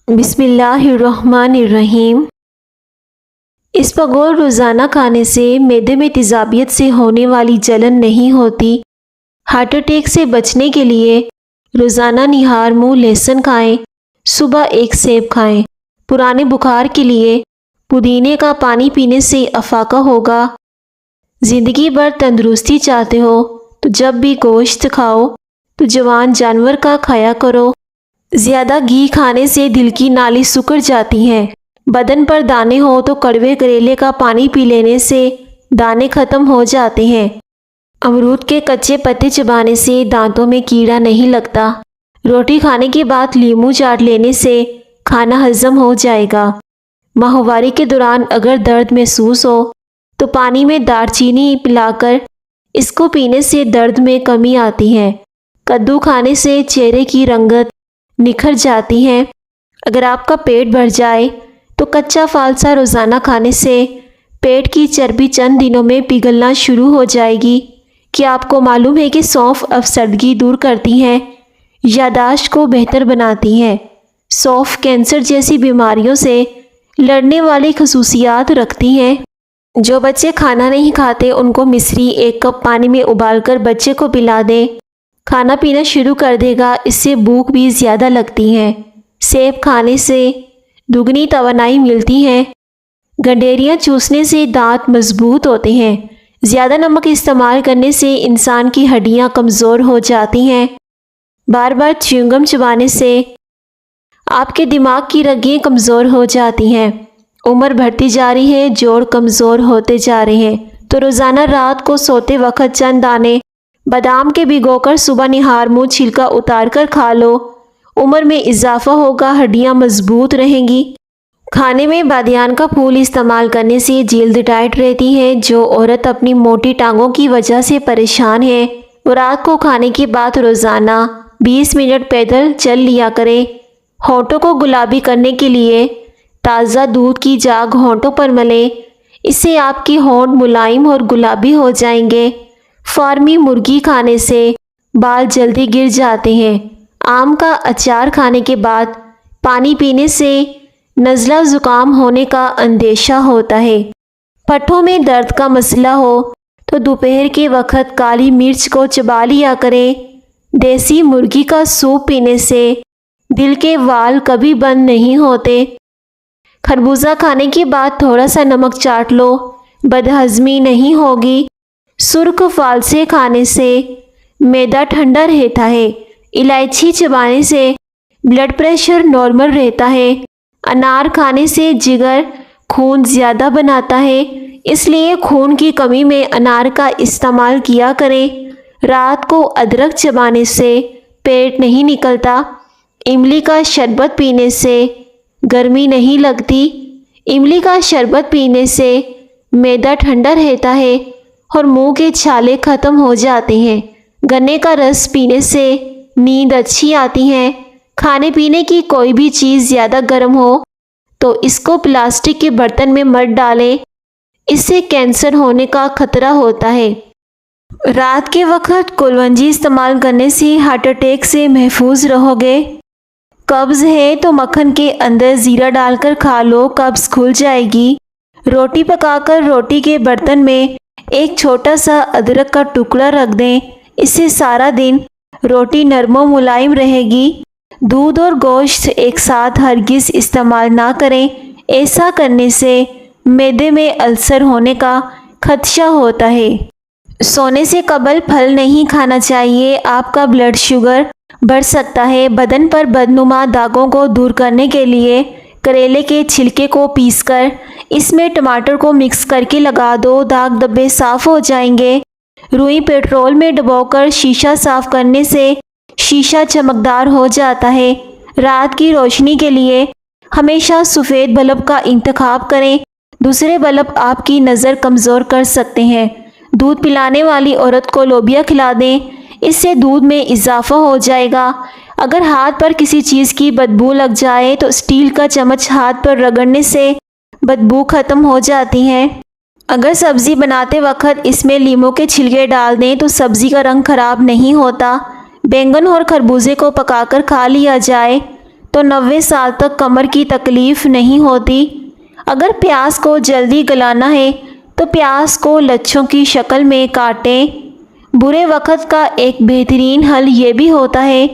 بسم اللہ الرحمن الرحیم۔ اسپغول روزانہ کھانے سے معدے میں تیزابیت سے ہونے والی جلن نہیں ہوتی۔ ہارٹ اٹیک سے بچنے کے لیے روزانہ نہار منہ لہسن کھائیں، صبح ایک سیب کھائیں۔ پرانے بخار کے لیے پودینے کا پانی پینے سے افاقہ ہوگا۔ زندگی بھر تندرستی چاہتے ہو تو جب بھی گوشت کھاؤ تو جوان جانور کا کھایا کرو۔ زیادہ گھی کھانے سے دل کی نالی سکڑ جاتی ہے۔ بدن پر دانے ہو تو کڑوے کریلے کا پانی پی لینے سے دانے ختم ہو جاتے ہیں۔ امرود کے کچے پتے چبانے سے دانتوں میں کیڑا نہیں لگتا۔ روٹی کھانے کے بعد لیموں چاٹ لینے سے کھانا ہضم ہو جائے گا۔ ماہواری کے دوران اگر درد محسوس ہو تو پانی میں دار چینی پلا کر اس کو پینے سے درد میں کمی آتی ہے۔ کدو کھانے سے چہرے کی رنگت نکھر جاتی ہے۔ اگر آپ کا پیٹ بھر جائے تو کچا فالسا روزانہ کھانے سے پیٹ کی چربی چند دنوں میں پگھلنا شروع ہو جائے گی۔ کیا آپ کو معلوم ہے کہ سونف افسردگی دور کرتی ہے، یادداشت کو بہتر بناتی ہے؟ سونف کینسر جیسی بیماریوں سے لڑنے والی خصوصیات رکھتی ہیں۔ جو بچے کھانا نہیں کھاتے ان کو مصری 1 کپ پانی میں ابال کر بچے کو پلا دیں۔ کھانا پینا شروع کر دے گا، اس سے بھوک بھی زیادہ لگتی ہے۔ سیب کھانے سے دگنی توانائی ملتی ہے۔ گنڈیریاں چوسنے سے دانت مضبوط ہوتے ہیں۔ زیادہ نمک استعمال کرنے سے انسان کی ہڈیاں کمزور ہو جاتی ہیں۔ بار بار چیونگم چبانے سے آپ کے دماغ کی رگیں کمزور ہو جاتی ہیں۔ عمر بڑھتی جا رہی ہے، جوڑ کمزور ہوتے جا رہے ہیں، تو روزانہ رات کو سوتے وقت چند دانے بادام کے بھگو کر صبح نہار منہ چھلکا اتار کر کھا لو۔ عمر میں اضافہ ہوگا، ہڈیاں مضبوط رہیں گی۔ کھانے میں بادیان کا پھول استعمال کرنے سے جلد ٹائٹ رہتی ہے۔ جو عورت اپنی موٹی ٹانگوں کی وجہ سے پریشان ہے وہ رات کو کھانے کے بعد روزانہ 20 منٹ پیدل چل لیا کرے۔ ہونٹوں کو گلابی کرنے کے لیے تازہ دودھ کی جاگ ہونٹوں پر ملیں، اس سے آپ کے ہونٹ ملائم اور گلابی ہو جائیں گے۔ فارمی مرغی کھانے سے بال جلدی گر جاتے ہیں۔ آم کا اچار کھانے کے بعد پانی پینے سے نزلہ زکام ہونے کا اندیشہ ہوتا ہے۔ پٹھوں میں درد کا مسئلہ ہو تو دوپہر کے وقت کالی مرچ کو چبا لیا کریں۔ دیسی مرغی کا سوپ پینے سے دل کے وال کبھی بند نہیں ہوتے۔ خربوزہ کھانے کے بعد تھوڑا سا نمک چاٹ لو، بدہضمی نہیں ہوگی۔ سرخ فالسے کھانے سے معدہ ٹھنڈا رہتا ہے۔ الائچی چبانے سے بلڈ پریشر نارمل رہتا ہے۔ انار کھانے سے جگر خون زیادہ بناتا ہے، اس لیے خون کی کمی میں انار کا استعمال کیا کریں۔ رات کو ادرک چبانے سے پیٹ نہیں نکلتا۔ املی کا شربت پینے سے گرمی نہیں لگتی۔ املی کا شربت پینے سے معدہ ٹھنڈا رہتا ہے اور منہ کے چھالے ختم ہو جاتے ہیں۔ گنے کا رس پینے سے نیند اچھی آتی ہے۔ کھانے پینے کی کوئی بھی چیز زیادہ گرم ہو تو اس کو پلاسٹک کے برتن میں مت ڈالیں، اس سے کینسر ہونے کا خطرہ ہوتا ہے۔ رات کے وقت کلونجی استعمال کرنے سے ہارٹ اٹیک سے محفوظ رہو گے۔ قبض ہے تو مکھن کے اندر زیرہ ڈال کر کھا لو، قبض کھل جائے گی۔ روٹی پکا کر روٹی کے برتن میں ایک چھوٹا سا ادرک کا ٹکڑا رکھ دیں، اس سے سارا دن روٹی نرم و ملائم رہے گی۔ دودھ اور گوشت ایک ساتھ ہرگز استعمال نہ کریں، ایسا کرنے سے معدے میں السر ہونے کا خدشہ ہوتا ہے۔ سونے سے قبل پھل نہیں کھانا چاہیے، آپ کا بلڈ شوگر بڑھ سکتا ہے۔ بدن پر بدنما داغوں کو دور کرنے کے لیے کریلے کے چھلکے کو پیس کر اس میں ٹماٹر کو مکس کر کے لگا دو، داغ دھبے صاف ہو جائیں گے۔ روئی پیٹرول میں ڈبو کر شیشہ صاف کرنے سے شیشہ چمکدار ہو جاتا ہے۔ رات کی روشنی کے لیے ہمیشہ سفید بلب کا انتخاب کریں، دوسرے بلب آپ کی نظر کمزور کر سکتے ہیں۔ دودھ پلانے والی عورت کو لوبیا کھلا دیں، اس سے دودھ میں اضافہ ہو جائے گا۔ اگر ہاتھ پر کسی چیز کی بدبو لگ جائے تو اسٹیل کا چمچ ہاتھ پر رگڑنے سے بدبو ختم ہو جاتی ہے۔ اگر سبزی بناتے وقت اس میں لیموں کے چھلکے ڈال دیں تو سبزی کا رنگ خراب نہیں ہوتا۔ بینگن اور خربوزے کو پکا کر کھا لیا جائے تو 90 سال تک کمر کی تکلیف نہیں ہوتی۔ اگر پیاز کو جلدی گلانا ہے تو پیاز کو لچھوں کی شکل میں کاٹیں۔ برے وقت کا ایک بہترین حل یہ بھی ہوتا ہے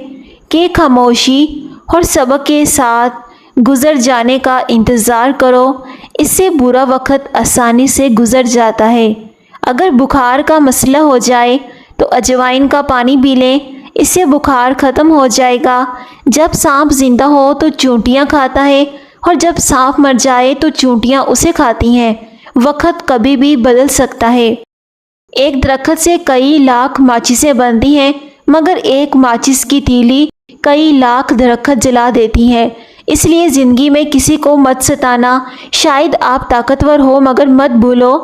کہ خاموشی اور صبر کے ساتھ گزر جانے کا انتظار کرو، اس سے برا وقت آسانی سے گزر جاتا ہے۔ اگر بخار کا مسئلہ ہو جائے تو اجوائن کا پانی پی لیں، اس سے بخار ختم ہو جائے گا۔ جب سانپ زندہ ہو تو چونٹیاں کھاتا ہے اور جب سانپ مر جائے تو چونٹیاں اسے کھاتی ہیں۔ وقت کبھی بھی بدل سکتا ہے۔ ایک درخت سے کئی لاکھ ماچسیں بنتی ہیں، مگر ایک ماچس کی تیلی کئی لاکھ درخت جلا دیتی ہے۔ اس لیے زندگی میں کسی کو مت ستانا۔ شاید آپ طاقتور ہو مگر مت بھولو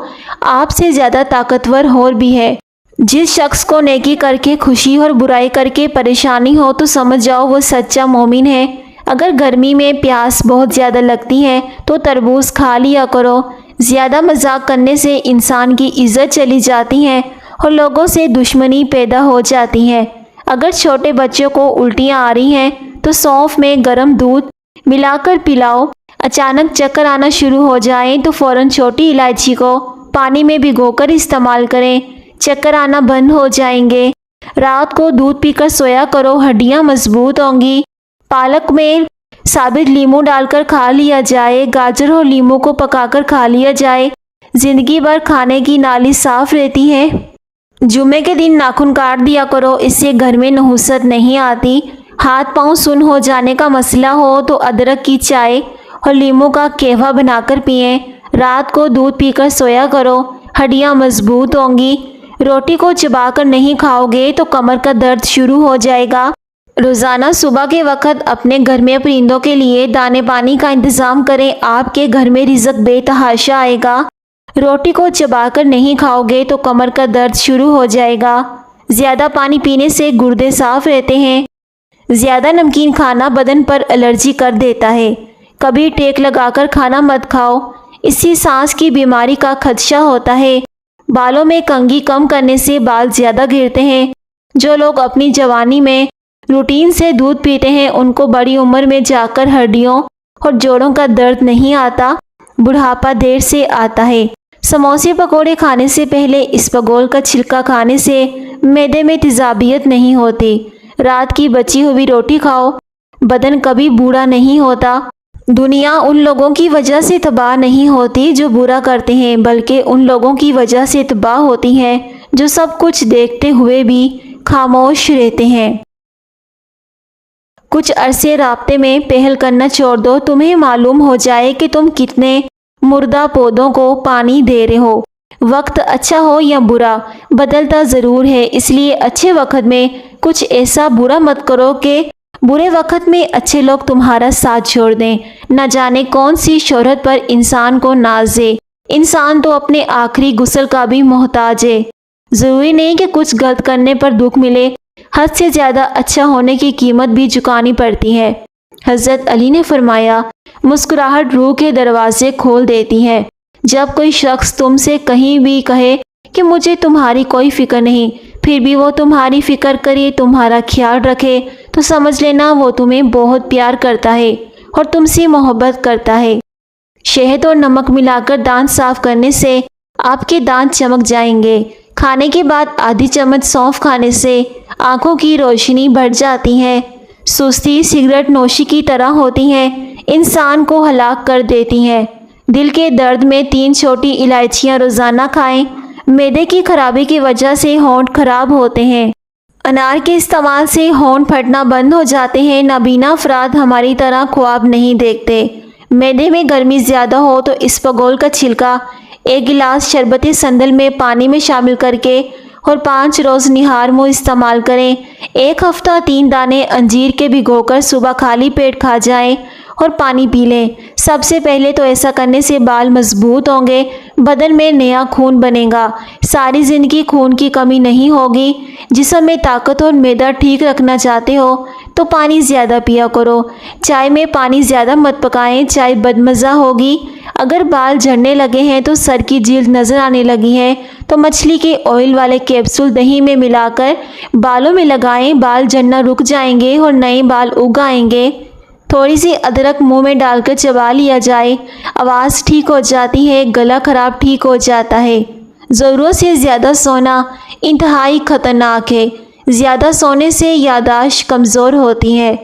آپ سے زیادہ طاقتور اور بھی ہے۔ جس شخص کو نیکی کر کے خوشی اور برائی کر کے پریشانی ہو تو سمجھ جاؤ وہ سچا مومن ہے۔ اگر گرمی میں پیاس بہت زیادہ لگتی ہے تو تربوز کھا لیا کرو۔ زیادہ مذاق کرنے سے انسان کی عزت چلی جاتی ہے اور لوگوں سے دشمنی پیدا ہو جاتی ہے۔ اگر چھوٹے بچوں کو الٹیاں آ رہی ہیں تو سونف میں گرم دودھ ملا کر پلاؤ۔ اچانک چکر آنا شروع ہو جائیں تو فوراً چھوٹی الائچی کو پانی میں بھگو کر استعمال کریں، چکر آنا بند ہو جائیں گے۔ رات کو دودھ پی کر سویا کرو، ہڈیاں مضبوط ہوں گی۔ پالک میں ثابت لیموں ڈال کر کھا لیا جائے، گاجر اور لیموں کو پکا کر کھا لیا جائے، زندگی بھر کھانے کی نالی صاف رہتی ہے۔ جمعے کے دن ناخن کاٹ دیا کرو، اس سے گھر میں نحوست نہیں آتی۔ ہاتھ پاؤں سن ہو جانے کا مسئلہ ہو تو ادرک کی چائے اور لیموں کا قہوہ بنا کر پئیں۔ رات کو دودھ پی کر سویا کرو، ہڈیاں مضبوط ہوں گی۔ روٹی کو چبا کر نہیں کھاؤ گے تو کمر کا درد شروع ہو جائے گا۔ روزانہ صبح کے وقت اپنے گھر میں پرندوں کے لیے دانے پانی کا انتظام کریں، آپ کے گھر میں رزق بے تحاشا آئے گا۔ روٹی کو چبا کر نہیں کھاؤ گے تو کمر کا درد شروع ہو جائے گا۔ زیادہ پانی پینے سے گردے صاف رہتے ہیں۔ زیادہ نمکین کھانا بدن پر الرجی کر دیتا ہے۔ کبھی ٹیک لگا کر کھانا مت کھاؤ، اس سے سانس کی بیماری کا خدشہ ہوتا ہے۔ بالوں میں کنگھی کم کرنے سے بال زیادہ گرتے ہیں۔ جو لوگ اپنی جوانی میں روٹین سے دودھ پیتے ہیں ان کو بڑی عمر میں جا کر ہڈیوں اور جوڑوں کا درد نہیں آتا، بڑھاپا دیر سے آتا ہے۔ سموسے پکوڑے کھانے سے پہلے اسپغول کا چھلکا کھانے سے معدے میں تیزابیت نہیں ہوتی۔ رات کی بچی ہوئی روٹی کھاؤ، بدن کبھی بوڑھا نہیں ہوتا۔ دنیا ان لوگوں کی وجہ سے تباہ نہیں ہوتی جو برا کرتے ہیں، بلکہ ان لوگوں کی وجہ سے تباہ ہوتی ہے جو سب کچھ دیکھتے ہوئے بھی خاموش رہتے ہیں۔ کچھ عرصے رابطے میں پہل کرنا چھوڑ دو، تمہیں معلوم ہو جائے کہ تم کتنے مردہ پودوں کو پانی دے رہے ہو۔ وقت اچھا ہو یا برا بدلتا ضرور ہے، اس لیے اچھے وقت میں کچھ ایسا برا مت کرو کہ برے وقت میں اچھے لوگ تمہارا ساتھ چھوڑ دیں۔ نہ جانے کون سی شہرت پر انسان کو نازے، انسان تو اپنے آخری غسل کا بھی محتاج ہے۔ ضروری نہیں کہ کچھ غلط کرنے پر دکھ ملے، حد سے زیادہ اچھا ہونے کی قیمت بھی چکانی پڑتی ہے۔ حضرت علی نے فرمایا، مسکراہٹ روح کے دروازے کھول دیتی ہے۔ جب کوئی شخص تم سے کہیں بھی کہے کہ مجھے تمہاری کوئی فکر نہیں، پھر بھی وہ تمہاری فکر کرے، تمہارا خیال رکھے، تو سمجھ لینا وہ تمہیں بہت پیار کرتا ہے اور تم سے محبت کرتا ہے۔ شہد اور نمک ملا کر دانت صاف کرنے سے آپ کے دانت چمک جائیں گے۔ کھانے کے بعد آدھی چمچ سونف کھانے سے آنکھوں کی روشنی بڑھ جاتی ہے۔ سستی سگریٹ نوشی کی طرح ہوتی ہے، انسان کو ہلاک کر دیتی ہے۔ دل کے درد میں 3 چھوٹی الائچیاں روزانہ کھائیں۔ معدے کی خرابی کی وجہ سے ہونٹ خراب ہوتے ہیں۔ انار کے استعمال سے ہونٹ پھٹنا بند ہو جاتے ہیں۔ نابینا افراد ہماری طرح خواب نہیں دیکھتے۔ معدے میں گرمی زیادہ ہو تو اسپغول کا چھلکا 1 گلاس شربت سندل میں پانی میں شامل کر کے اور 5 روز نہار منہ استعمال کریں۔ 1 ہفتہ 3 دانے انجیر کے بھگو کر صبح خالی پیٹ کھا جائیں اور پانی پی لیں۔ سب سے پہلے تو ایسا کرنے سے بال مضبوط ہوں گے، بدن میں نیا خون بنے گا، ساری زندگی خون کی کمی نہیں ہوگی۔ جسم میں طاقت اور معدہ ٹھیک رکھنا چاہتے ہو تو پانی زیادہ پیا کرو۔ چائے میں پانی زیادہ مت پکائیں، چائے بدمزہ ہوگی۔ اگر بال جھڑنے لگے ہیں تو سر کی جلد نظر آنے لگی ہے تو مچھلی کے آئل والے کیپسول دہی میں ملا کر بالوں میں لگائیں، بال جھڑنا رک جائیں گے اور نئے بال اگ آئیں گے۔ تھوڑی سی ادرک منہ میں ڈال کر چبا لیا جائے، آواز ٹھیک ہو جاتی ہے، گلا خراب ٹھیک ہو جاتا ہے۔ ضرورت سے زیادہ سونا انتہائی خطرناک ہے۔ زیادہ سونے سے یادداشت کمزور ہوتی ہے۔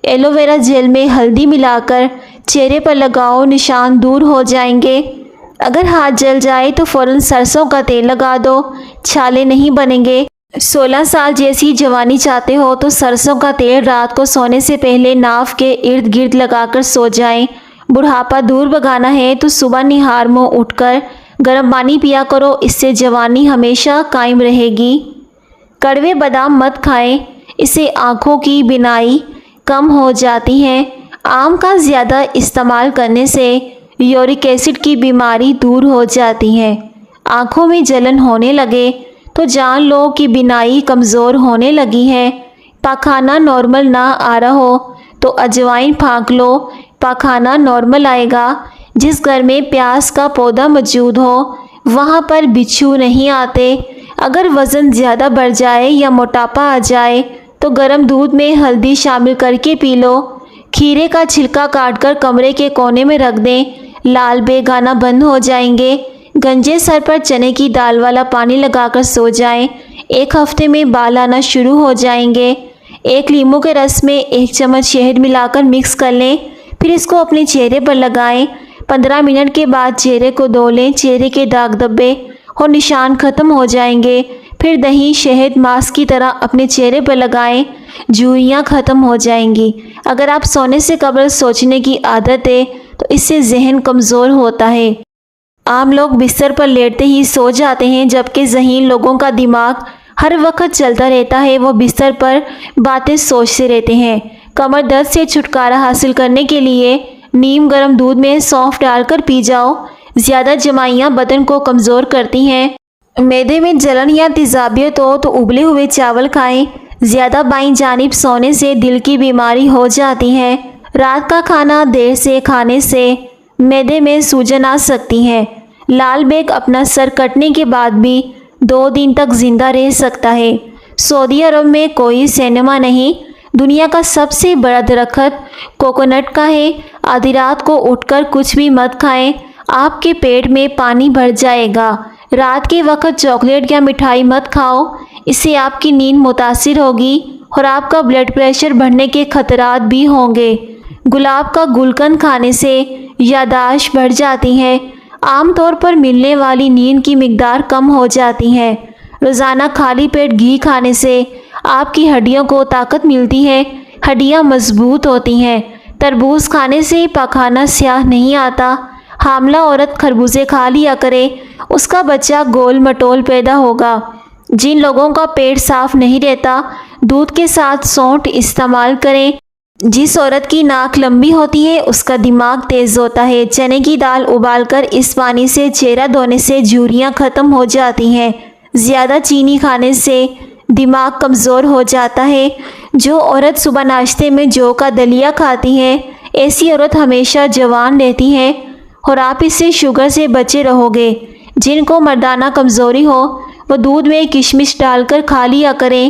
ایلو ویرا جیل میں ہلدی ملا کر چہرے پر لگاؤ، نشان دور ہو جائیں گے۔ اگر ہاتھ جل جائے تو فوراً سرسوں کا تیل لگا دو، چھالے نہیں بنیں گے۔ 16 سال جیسی جوانی چاہتے ہو تو سرسوں کا تیل رات کو سونے سے پہلے ناف کے ارد گرد لگا کر سو جائیں۔ بڑھاپا دور بھگانا ہے تو صبح نہار منہ اٹھ کر گرم پانی پیا کرو، اس سے جوانی ہمیشہ قائم رہے گی۔ کڑوے بادام مت کھائیں، اس سے آنکھوں کی بینائی کم ہو جاتی ہے۔ آم کا زیادہ استعمال کرنے سے یورک ایسڈ کی بیماری دور ہو جاتی ہے۔ آنکھوں میں جلن ہونے لگے تو جان لو کہ بینائی کمزور ہونے لگی ہے۔ پاخانہ نارمل نہ آ رہا ہو تو اجوائن پھانک لو، پاخانہ نارمل آئے گا۔ جس گھر میں پیاز کا پودا موجود ہو وہاں پر بچھو نہیں آتے۔ اگر وزن زیادہ بڑھ جائے یا موٹاپا آ جائے تو گرم دودھ میں ہلدی شامل کر کے پی لو۔ کھیرے کا چھلکا کاٹ کر کمرے کے کونے میں رکھ دیں، لال بیگ آنا بند ہو جائیں گے۔ گنجے سر پر چنے کی دال والا پانی لگا کر سو جائیں، 1 ہفتے میں بال آنا شروع ہو جائیں گے۔ 1 لیموں کے رس میں 1 چمچ شہد ملا کر مکس کر لیں، پھر اس کو اپنے چہرے پر لگائیں۔ 15 منٹ کے بعد چہرے کو دھو لیں، چہرے کے داغ دھبے اور نشان ختم ہو جائیں گے۔ پھر دہی شہد ماسک کی طرح اپنے چہرے پر لگائیں، جھریاں ختم ہو جائیں گی۔ اگر آپ سونے سے قبل سوچنے کی عادت ہے تو اس سے ذہن کمزور ہوتا ہے۔ عام لوگ بستر پر لیٹتے ہی سو جاتے ہیں، جبکہ ذہین لوگوں کا دماغ ہر وقت چلتا رہتا ہے، وہ بستر پر باتیں سوچتے رہتے ہیں۔ کمر درد سے چھٹکارا حاصل کرنے کے لیے نیم گرم دودھ میں سونف ڈال کر پی جاؤ۔ زیادہ جمائیاں بدن کو کمزور کرتی ہیں۔ معدے میں جلن یا تیزابیت ہو تو ابلے ہوئے چاول کھائیں۔ زیادہ بائیں جانب سونے سے دل کی بیماری ہو جاتی ہے۔ رات کا کھانا دیر سے کھانے سے معدے میں سوجن آ سکتی ہے۔ لال بیگ اپنا سر کٹنے کے بعد بھی 2 دن تک زندہ رہ سکتا ہے۔ سعودی عرب میں کوئی سینما نہیں۔ دنیا کا سب سے بڑا درخت کوکونٹ کا ہے۔ آدھی رات کو اٹھ کر کچھ بھی مت کھائیں، آپ کے پیٹ میں پانی بھر جائے گا۔ رات کے وقت چاکلیٹ یا مٹھائی مت کھاؤ، اس سے آپ کی نیند متاثر ہوگی اور آپ کا بلڈ پریشر بڑھنے کے خطرات بھی ہوں گے۔ گلاب کا گلقند کھانے سے یادداشت بڑھ جاتی ہے۔ عام طور پر ملنے والی نیند کی مقدار کم ہو جاتی ہے۔ روزانہ خالی پیٹ گھی کھانے سے آپ کی ہڈیوں کو طاقت ملتی ہے، ہڈیاں مضبوط ہوتی ہیں۔ تربوز کھانے سے پاخانہ سیاہ نہیں آتا۔ حاملہ عورت خربوزے کھا لیا کرے، اس کا بچہ گول مٹول پیدا ہوگا۔ جن لوگوں کا پیٹ صاف نہیں رہتا، دودھ کے ساتھ سونٹ استعمال کریں۔ جس عورت کی ناک لمبی ہوتی ہے اس کا دماغ تیز ہوتا ہے۔ چنے کی دال ابال کر اس پانی سے چہرہ دھونے سے جھریاں ختم ہو جاتی ہیں۔ زیادہ چینی کھانے سے دماغ کمزور ہو جاتا ہے۔ جو عورت صبح ناشتے میں جو کا دلیا کھاتی ہے، ایسی عورت ہمیشہ جوان رہتی ہے اور آپ اس سے شوگر سے بچے رہو گے۔ جن کو مردانہ کمزوری ہو وہ دودھ میں کشمش ڈال کر کھا لیا کریں۔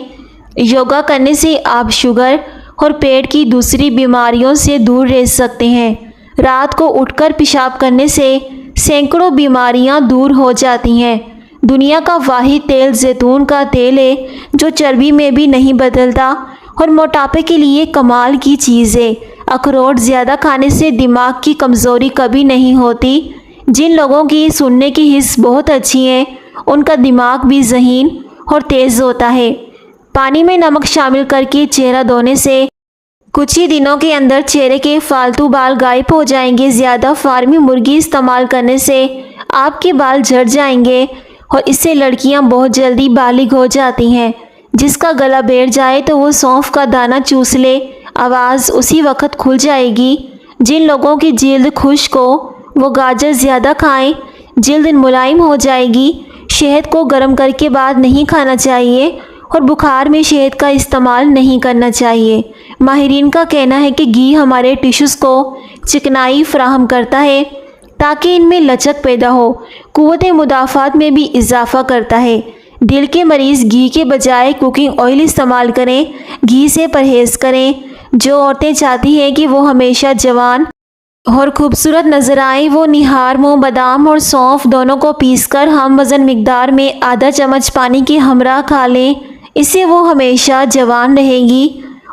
یوگا کرنے سے آپ شوگر اور پیٹ کی دوسری بیماریوں سے دور رہ سکتے ہیں۔ رات کو اٹھ کر پیشاب کرنے سے سینکڑوں بیماریاں دور ہو جاتی ہیں۔ دنیا کا واحد تیل زیتون کا تیل ہے جو چربی میں بھی نہیں بدلتا اور موٹاپے کے لیے کمال کی چیز ہے۔ اخروٹ زیادہ کھانے سے دماغ کی کمزوری کبھی نہیں ہوتی۔ جن لوگوں کی سننے کی حس بہت اچھی ہے ان کا دماغ بھی ذہین اور تیز ہوتا ہے۔ پانی میں نمک شامل کر کے چہرہ دھونے سے کچھ ہی دنوں کے اندر چہرے کے فالتو بال غائب ہو جائیں گے۔ زیادہ فارمی مرغی استعمال کرنے سے آپ کے بال جھڑ جائیں گے اور اس سے لڑکیاں بہت جلدی بالغ ہو جاتی ہیں۔ جس کا گلا بیٹھ جائے تو وہ سونف کا دانہ چوس لے، آواز اسی وقت کھل جائے گی۔ جن لوگوں کی جلد خشک ہو وہ گاجر زیادہ کھائیں، جلد ملائم ہو جائے گی۔ شہد کو گرم کر کے بعد نہیں کھانا چاہیے اور بخار میں شہد کا استعمال نہیں کرنا چاہیے۔ ماہرین کا کہنا ہے کہ گھی ہمارے ٹشوز کو چکنائی فراہم کرتا ہے تاکہ ان میں لچک پیدا ہو، قوت مدافعت میں بھی اضافہ کرتا ہے۔ دل کے مریض گھی کے بجائے کوکنگ آئل استعمال کریں، گھی سے پرہیز کریں۔ جو عورتیں چاہتی ہیں کہ وہ ہمیشہ جوان اور خوبصورت نظر آئیں، وہ نہار منہ بادام اور سونف دونوں کو پیس کر ہم وزن مقدار میں آدھا چمچ پانی کے ہمراہ کھا لیں۔ اس سے وہ ہمیشہ جوان رہے گی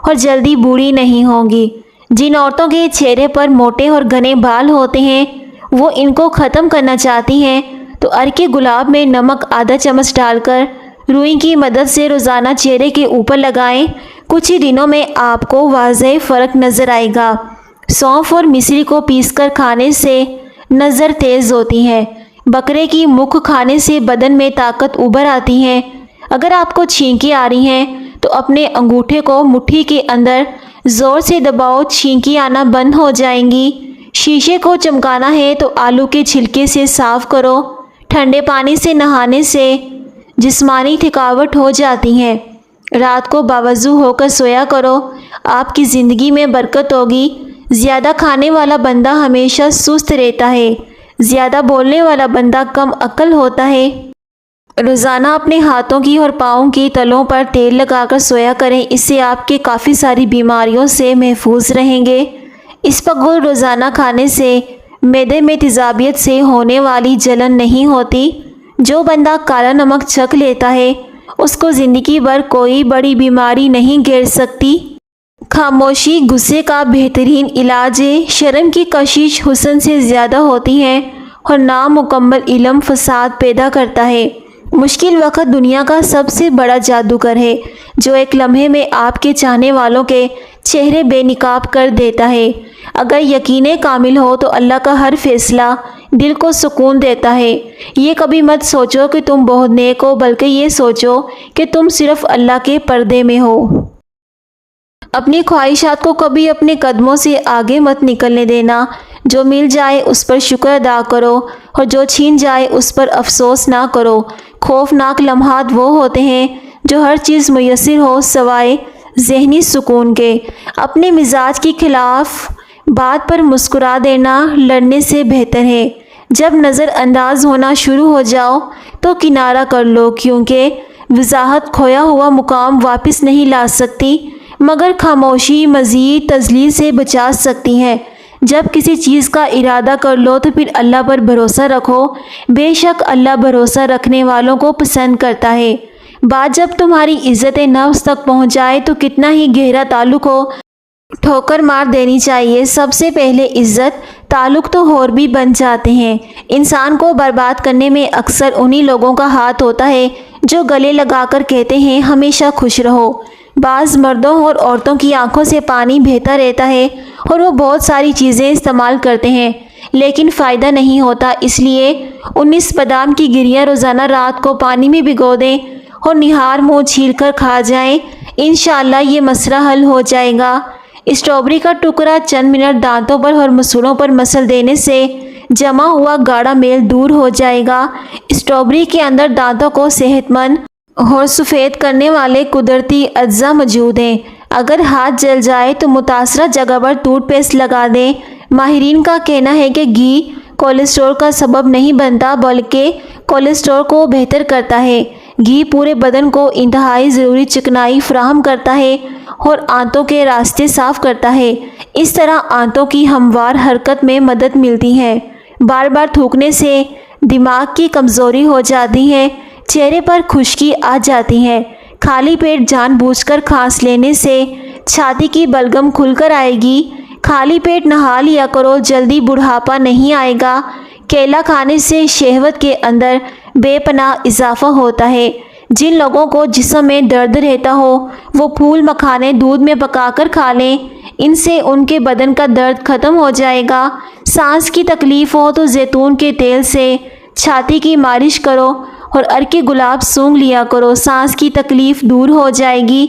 اور جلدی بوڑھی نہیں ہوں گی۔ جن عورتوں کے چہرے پر موٹے اور گھنے بال ہوتے ہیں، وہ ان کو ختم کرنا چاہتی ہیں تو عرق گلاب میں نمک آدھا چمچ ڈال کر روئی کی مدد سے روزانہ چہرے کے اوپر لگائیں۔ کچھ ہی دنوں میں آپ کو واضح فرق نظر آئے گا۔ سونف اور مصری کو پیس کر کھانے سے نظر تیز ہوتی ہے۔ بکرے کی مکھ کھانے سے بدن میں طاقت ابھر آتی ہے۔ اگر آپ کو چھینکیں آ رہی ہیں تو اپنے انگوٹھے کو مٹھی کے اندر زور سے دباؤ، چھینکیں آنا بند ہو جائیں گی۔ شیشے کو چمکانا ہے تو آلو کے چھلکے سے صاف کرو۔ ٹھنڈے پانی سے نہانے سے جسمانی تھکاوٹ ہو جاتی ہے۔ رات کو باوضو ہو کر سویا کرو، آپ کی زندگی میں برکت ہوگی۔ زیادہ کھانے والا بندہ ہمیشہ سست رہتا ہے، زیادہ بولنے والا بندہ کم عقل ہوتا ہے۔ روزانہ اپنے ہاتھوں کی اور پاؤں کی تلوں پر تیل لگا کر سویا کریں، اس سے آپ کے کافی ساری بیماریوں سے محفوظ رہیں گے۔ اسپغول روزانہ کھانے سے معدے میں تیزابیت سے ہونے والی جلن نہیں ہوتی۔ جو بندہ کالا نمک چکھ لیتا ہے اس کو زندگی بھر کوئی بڑی بیماری نہیں گھیر سکتی۔ خاموشی غصے کا بہترین علاج ہے۔ شرم کی کشش حسن سے زیادہ ہوتی ہے اور نامکمل علم فساد پیدا کرتا ہے۔ مشکل وقت دنیا کا سب سے بڑا جادوگر ہے، جو ایک لمحے میں آپ کے چاہنے والوں کے چہرے بے نقاب کر دیتا ہے۔ اگر یقین کامل ہو تو اللہ کا ہر فیصلہ دل کو سکون دیتا ہے۔ یہ کبھی مت سوچو کہ تم بہت نیک ہو، بلکہ یہ سوچو کہ تم صرف اللہ کے پردے میں ہو۔ اپنی خواہشات کو کبھی اپنے قدموں سے آگے مت نکلنے دینا۔ جو مل جائے اس پر شکر ادا کرو اور جو چھین جائے اس پر افسوس نہ کرو۔ خوفناک لمحات وہ ہوتے ہیں جو ہر چیز میسر ہو سوائے ذہنی سکون کے۔ اپنے مزاج کے خلاف بات پر مسکرا دینا لڑنے سے بہتر ہے۔ جب نظر انداز ہونا شروع ہو جاؤ تو کنارہ کر لو، کیونکہ وضاحت کھویا ہوا مقام واپس نہیں لا سکتی، مگر خاموشی مزید تذلیل سے بچا سکتی ہے۔ جب کسی چیز کا ارادہ کر لو تو پھر اللہ پر بھروسہ رکھو، بے شک اللہ بھروسہ رکھنے والوں کو پسند کرتا ہے۔ بات جب تمہاری عزت نفس تک پہنچ جائے تو کتنا ہی گہرا تعلق ہو، ٹھوکر مار دینی چاہیے۔ سب سے پہلے عزت، تعلق تو اور بھی بن جاتے ہیں۔ انسان کو برباد کرنے میں اکثر انہی لوگوں کا ہاتھ ہوتا ہے جو گلے لگا کر کہتے ہیں ہمیشہ خوش رہو۔ بعض مردوں اور عورتوں کی آنکھوں سے پانی بہتا رہتا ہے اور وہ بہت ساری چیزیں استعمال کرتے ہیں لیکن فائدہ نہیں ہوتا، اس لیے 19 بادام کی گریاں روزانہ رات کو پانی میں بھگو دیں اور نہار منہ چھیل کر کھا جائیں۔ انشاءاللہ یہ مسئلہ حل ہو جائے گا۔ اسٹرابری کا ٹکڑا چند منٹ دانتوں پر اور مسلوں پر مسل دینے سے جمع ہوا گاڑھا میل دور ہو جائے گا۔ اسٹرابری کے اندر دانتوں کو صحت مند اور سفید کرنے والے قدرتی اجزاء موجود ہیں۔ اگر ہاتھ جل جائے تو متاثرہ جگہ پر ٹوتھ پیسٹ لگا دیں۔ ماہرین کا کہنا ہے کہ گھی کولیسٹرول کا سبب نہیں بنتا بلکہ کولیسٹرول کو بہتر کرتا ہے۔ گھی پورے بدن کو انتہائی ضروری چکنائی فراہم کرتا ہے اور آنتوں کے راستے صاف کرتا ہے۔ اس طرح آنتوں کی ہموار حرکت میں مدد ملتی ہے۔ بار بار تھوکنے سے دماغ کی کمزوری ہو جاتی ہے، چہرے پر خشکی آ جاتی ہے۔ خالی پیٹ جان بوجھ کر کھانس لینے سے چھاتی کی بلغم کھل کر آئے گی۔ خالی پیٹ نہا لیا کرو، جلدی بڑھاپا نہیں آئے گا۔ کیلا کھانے سے شہوت کے اندر بے پناہ اضافہ ہوتا ہے۔ جن لوگوں کو جسم میں درد رہتا ہو وہ پھول مکھانے دودھ میں پکا کر کھا لیں، ان سے ان کے بدن کا درد ختم ہو جائے گا۔ سانس کی تکلیف ہو تو زیتون کے تیل سے چھاتی کی مالش کرو اور عرق گلاب سونگھ لیا کرو، سانس کی تکلیف دور ہو جائے گی۔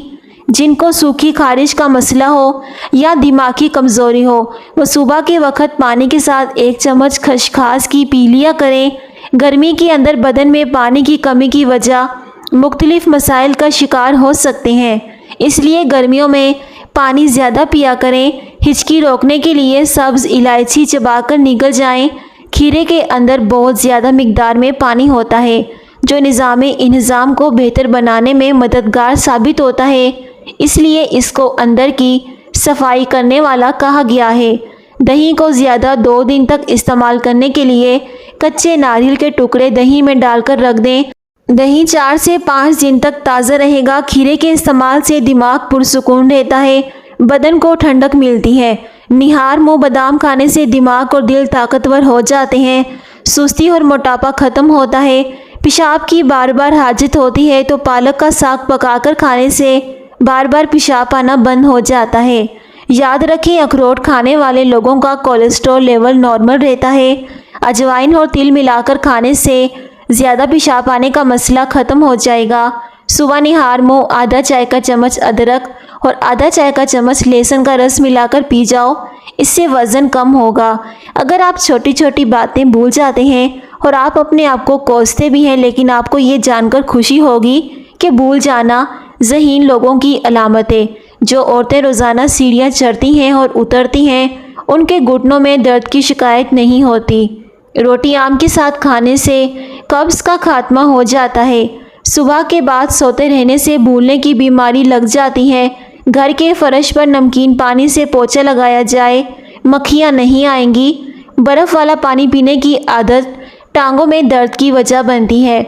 جن کو سوکھی خارش کا مسئلہ ہو یا دماغی کمزوری ہو وہ صبح کے وقت پانی کے ساتھ 1 چمچ خسخاس کی پی لیا کریں۔ گرمی کے اندر بدن میں پانی کی کمی کی وجہ مختلف مسائل کا شکار ہو سکتے ہیں، اس لیے گرمیوں میں پانی زیادہ پیا کریں۔ ہچکی روکنے کے لیے سبز الائچی چبا کر نگل جائیں۔ کھیرے کے اندر بہت زیادہ مقدار میں پانی ہوتا ہے جو نظام انہضام کو بہتر بنانے میں مددگار ثابت ہوتا ہے، اس لیے اس کو اندر کی صفائی کرنے والا کہا گیا ہے۔ دہی کو زیادہ 2 دن تک استعمال کرنے کے لیے کچے ناریل کے ٹکڑے دہی میں ڈال کر رکھ دیں۔ دہی 4 سے 5 دن تک تازہ رہے گا۔ کھیرے کے استعمال سے دماغ پرسکون رہتا ہے، بدن کو ٹھنڈک ملتی ہے۔ نہار منہ بادام کھانے سے دماغ اور دل طاقتور ہو جاتے ہیں، سستی اور موٹاپا ختم ہوتا ہے۔ پیشاب کی بار بار حاجت ہوتی ہے تو پالک کا ساگ پکا کر کھانے سے بار بار پیشاب آنا بند ہو جاتا ہے۔ یاد رکھیں، اخروٹ کھانے والے لوگوں کا کولیسٹرول لیول نارمل رہتا ہے۔ اجوائن اور تل ملا کر کھانے سے زیادہ پیشاب آنے کا مسئلہ ختم ہو جائے گا۔ صبح نہار منہ آدھا چائے کا چمچ ادرک اور آدھا چائے کا چمچ لہسن کا رس ملا کر پی جاؤ، اس سے وزن کم ہوگا۔ اگر آپ چھوٹی چھوٹی باتیں بھول جاتے ہیں اور آپ اپنے آپ کو کوستے بھی ہیں، لیکن آپ کو یہ جان کر خوشی ہوگی کہ بھول جانا ذہین لوگوں کی علامت ہے۔ جو عورتیں روزانہ سیڑھیاں چڑھتی ہیں اور اترتی ہیں، ان کے گھٹنوں میں درد کی شکایت نہیں ہوتی۔ روٹی آم کے ساتھ کھانے سے قبض کا خاتمہ ہو جاتا ہے۔ صبح کے بعد سوتے رہنے سے بھولنے کی بیماری لگ جاتی ہے۔ گھر کے فرش پر نمکین پانی سے پوچھا لگایا جائے، مکھیاں نہیں آئیں گی۔ برف والا پانی پینے کی عادت ٹانگوں میں درد کی وجہ بنتی ہے۔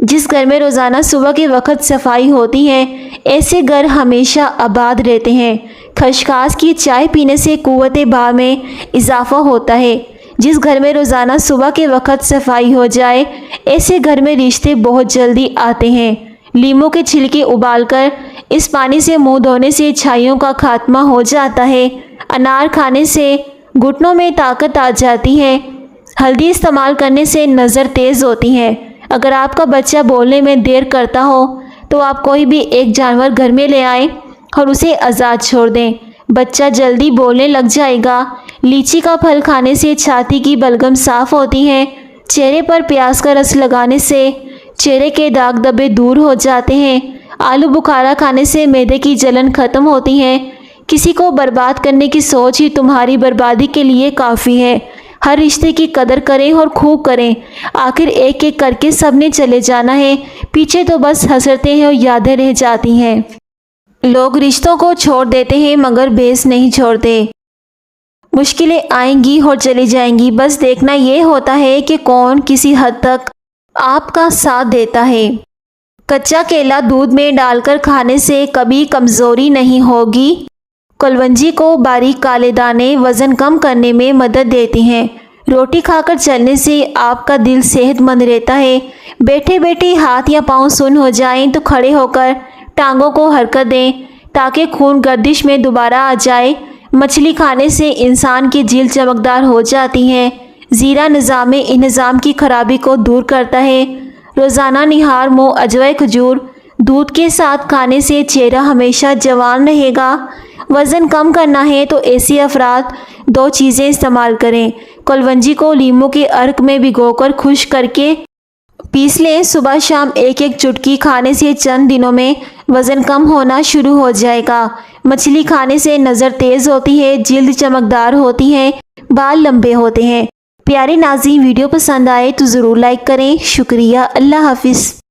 جس گھر میں روزانہ صبح کے وقت صفائی ہوتی ہے، ایسے گھر ہمیشہ آباد رہتے ہیں۔ خشخاش کی چائے پینے سے قوت بہا میں اضافہ ہوتا ہے۔ جس گھر میں روزانہ صبح کے وقت صفائی ہو جائے، ایسے گھر میں رشتے بہت جلدی آتے ہیں۔ لیموں کے چھلکے ابال کر اس پانی سے منہ دھونے سے چھائیوں کا خاتمہ ہو جاتا ہے۔ انار کھانے سے گھٹنوں میں طاقت آ جاتی ہے۔ ہلدی استعمال کرنے سے نظر تیز ہوتی ہے۔ اگر آپ کا بچہ بولنے میں دیر کرتا ہو تو آپ کوئی بھی ایک جانور گھر میں لے آئیں اور اسے آزاد چھوڑ دیں، بچہ جلدی بولنے لگ جائے گا۔ لیچی کا پھل کھانے سے چھاتی کی بلغم صاف ہوتی ہے۔ چہرے پر پیاز کا رس لگانے سے چہرے کے داغ دھبے دور ہو جاتے ہیں۔ آلو بخارا کھانے سے معدے کی جلن ختم ہوتی ہے۔ کسی کو برباد کرنے کی سوچ ہی تمہاری بربادی کے لیے کافی ہے۔ ہر رشتے کی قدر کریں اور خوب کریں۔ آخر ایک ایک کر کے سب نے چلے جانا ہے، پیچھے تو بس حسرتیں ہیں اور یادیں رہ جاتی ہیں۔ لوگ رشتوں کو چھوڑ دیتے ہیں مگر بھیس نہیں چھوڑتے۔ مشکلیں آئیں گی اور چلی جائیں گی، بس دیکھنا یہ ہوتا ہے کہ کون کسی حد تک آپ کا ساتھ دیتا ہے۔ کچا کیلا دودھ میں ڈال کر کھانے سے کبھی کمزوری نہیں ہوگی۔ کلونجی کو باریک کالے دانے وزن کم کرنے میں مدد دیتے ہیں۔ روٹی کھا کر چلنے سے آپ کا دل صحت مند رہتا ہے۔ بیٹھے بیٹھے ہاتھ یا پاؤں سن ہو جائیں تو کھڑے ہو کر ٹانگوں کو حرکت دیں تاکہ خون گردش میں دوبارہ آ جائے۔ مچھلی کھانے سے انسان کی جلد چمکدار ہو جاتی ہے۔ زیرہ نظام انہضام کی خرابی کو دور کرتا ہے۔ روزانہ نہار منہ اجوائے کھجور دودھ کے ساتھ کھانے سے چہرہ ہمیشہ جوان رہے گا۔ وزن کم کرنا ہے تو ایسے افراد 2 چیزیں استعمال کریں۔ کلونجی کو لیموں کے عرق میں بھگو کر خشک کر کے پیس لیں۔ صبح شام ایک ایک چٹکی کھانے سے چند دنوں میں وزن کم ہونا شروع ہو جائے گا۔ مچھلی کھانے سے نظر تیز ہوتی ہے، جلد چمکدار ہوتی ہے، بال لمبے ہوتے ہیں۔ پیارے ناظرین، ویڈیو پسند آئے تو ضرور لائک کریں۔ شکریہ۔ اللہ حافظ۔